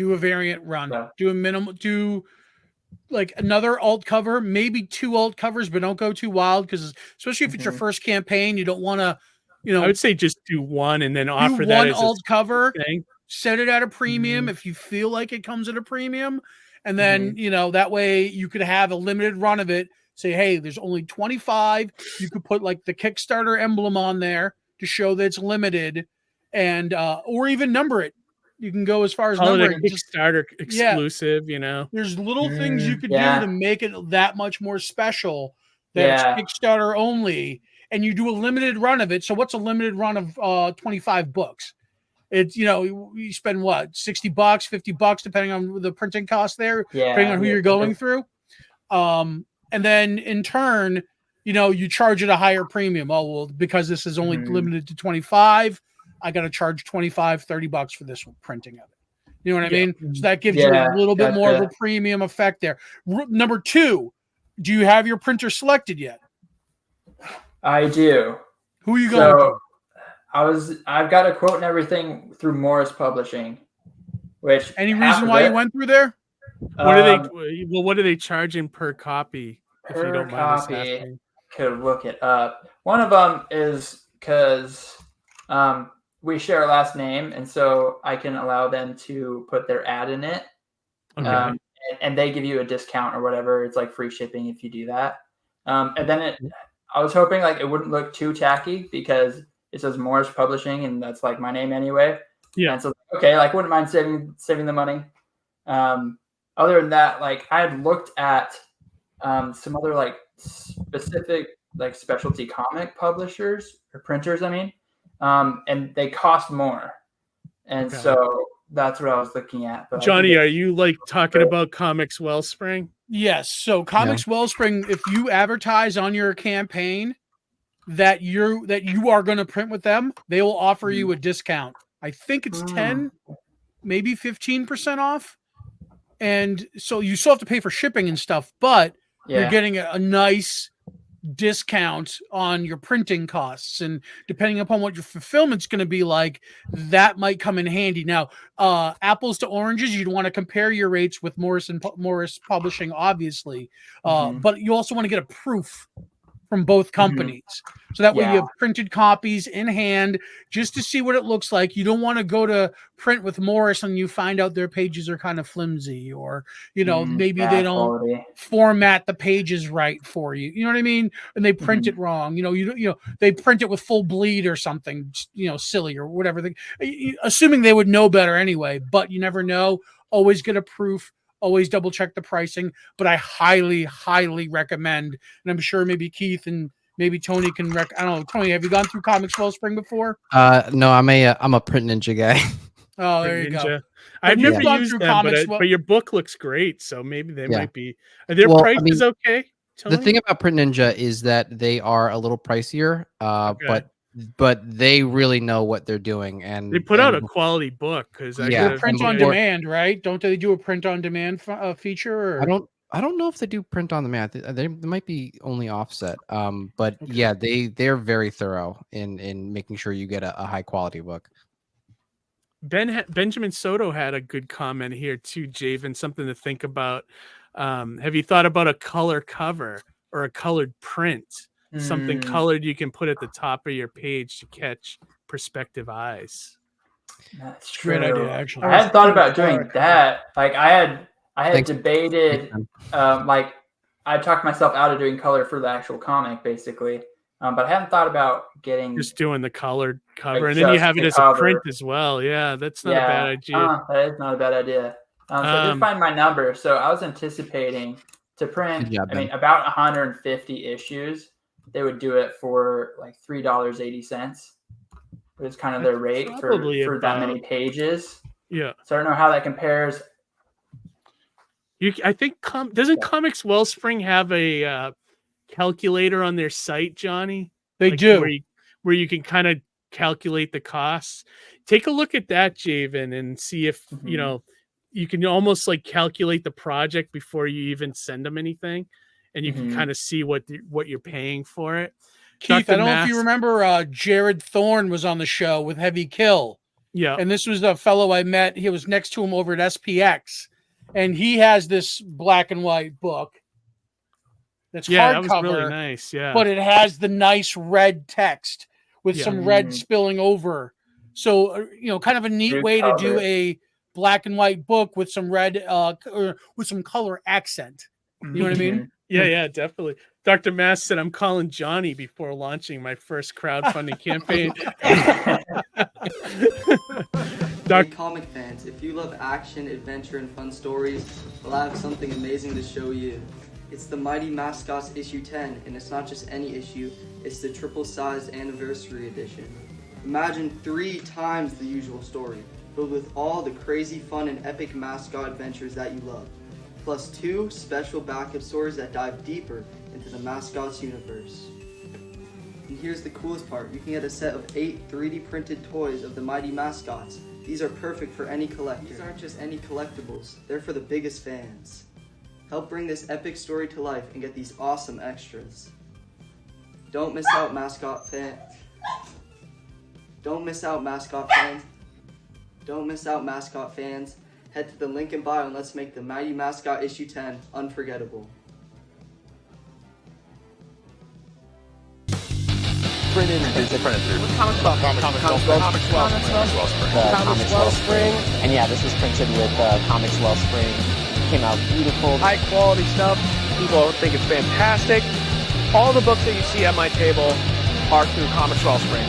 do a variant run. Yeah. Do a minimal. Do like another alt cover, maybe 2 alt covers, but don't go too wild because especially if it's your first campaign, you don't want to, I would say just do one and then do offer that one as alt cover. thing. Set it at a premium if you feel like it comes at a premium, and then that way you could have a limited run of it. Say, hey, there's only 25. You could put like the Kickstarter emblem on there to show that it's limited, and or even number it. You can go as far as numbering. Kickstarter exclusive, There's little things you could do to make it that much more special that it's Kickstarter only, and you do a limited run of it. So what's a limited run of 25 books? It's, you spend what, $60, $50, depending on the printing cost there, depending on who you're going through. And then in turn, you charge it a higher premium. Oh, well, because this is only limited to 25, I got to charge $25, $30 for this printing of it. You know what I mean? So that gives you a little bit more of a premium effect there. Number 2, do you have your printer selected yet? I do. Who are you going to? I've got a quote and everything through Morris Publishing. Which any reason why you went through there? What are they charging per copy? If you don't mind us asking. Could look it up. One of them is because we share a last name, and so I can allow them to put their ad in it. Okay. And they give you a discount or whatever. It's like free shipping if you do that. And then I was hoping like it wouldn't look too tacky because it says Morris Publishing, and that's like my name anyway. Yeah. And so okay, like wouldn't mind saving the money. Other than that, like I had looked at some other like specific like specialty comic publishers or printers, and they cost more. And so that's what I was looking at. But Johnny, are you like talking about Comics Wellspring? Yes. So Comics Wellspring, if you advertise on your campaign that you are going to print with them, they will offer you a discount. I think it's 10, maybe 15% off. And so you still have to pay for shipping and stuff, but you're getting a nice discount on your printing costs. And depending upon what your fulfillment's going to be like, that might come in handy. Now, apples to oranges, you'd want to compare your rates with Morris Publishing, obviously. But you also want to get a proof from both companies. So that way you have printed copies in hand just to see what it looks like. You don't want to go to print with Morris and you find out their pages are kind of flimsy, or, maybe they don't format the pages right for you. You know what I mean? And they print it wrong. They print it with full bleed or something, silly or whatever. Assuming they would know better anyway, but you never know. Always get a proof. Always double check the pricing, but I highly, highly recommend. And I'm sure maybe Keith and maybe Tony can I don't know. Tony, have you gone through Comics Wellspring before? No, I'm a Print Ninja guy. Oh, there you go. I've never used them, but your book looks great, so maybe they might be. Are their prices okay? Tony? The thing about Print Ninja is that they are a little pricier, but they really know what they're doing, and they put out a quality book because print on demand, right? Don't they do a print on demand feature? Or? I don't know if they do print on demand. They might be only offset. But yeah, they're very thorough in making sure you get a high quality book. Benjamin Soto had a good comment here too, Javen. Something to think about. Have you thought about a color cover or a colored print? Something colored you can put at the top of your page to catch prospective eyes. That's great idea, actually. I hadn't thought about doing that. Like I had debated, like I talked myself out of doing color for the actual comic, basically. But I hadn't thought about just doing the colored cover, and then you have it as a print as well. Yeah, that's not a bad idea. That is not a bad idea. So I did find my number. So I was anticipating to print, about 150 issues. They would do it for like $3.80. It's kind of their rate for that many pages. Yeah. So I don't know how that compares. I think doesn't Comics Wellspring have a calculator on their site, Johnny? They do, where you can kind of calculate the costs. Take a look at that, Javen, and see if you can almost like calculate the project before you even send them anything, and you can kind of see what you're paying for it. Keith, I don't know if you remember, Jared Thorne was on the show with Heavy Kill, Yeah. And this was a fellow I met. He was next to him over at SPX, and he has this black and white book. That's that was hardcover, really nice. Yeah. but it has the nice red text with some red spilling over. So, kind of a neat way to do a black and white book with some red, or with some color accent. You know what I mean? Yeah, definitely. Dr. Mass said, I'm calling Johnny before launching my first crowdfunding campaign. Hey, comic fans, if you love action, adventure, and fun stories, well, I have something amazing to show you. It's the Mighty Mascots issue 10, and it's not just any issue, it's the triple-sized anniversary edition. Imagine 3 times the usual story, filled with all the crazy fun and epic mascot adventures that you love, plus 2 special backup stories that dive deeper into the Mascots universe. And here's the coolest part, you can get a set of 8 3D printed toys of the Mighty Mascots. These are perfect for any collector. These aren't just any collectibles, they're for the biggest fans. Help bring this epic story to life and get these awesome extras. Don't miss out, mascot fans. Don't miss out, mascot fans. Don't miss out, mascot fans. Head to the link in bio and let's make the Mighty Mascot issue 10 unforgettable. Printed through Comics Wellspring. And yeah, this is printed with Comics Wellspring. Came out beautiful. High quality stuff. People think it's fantastic. All the books that you see at my table are through Comics Wellspring.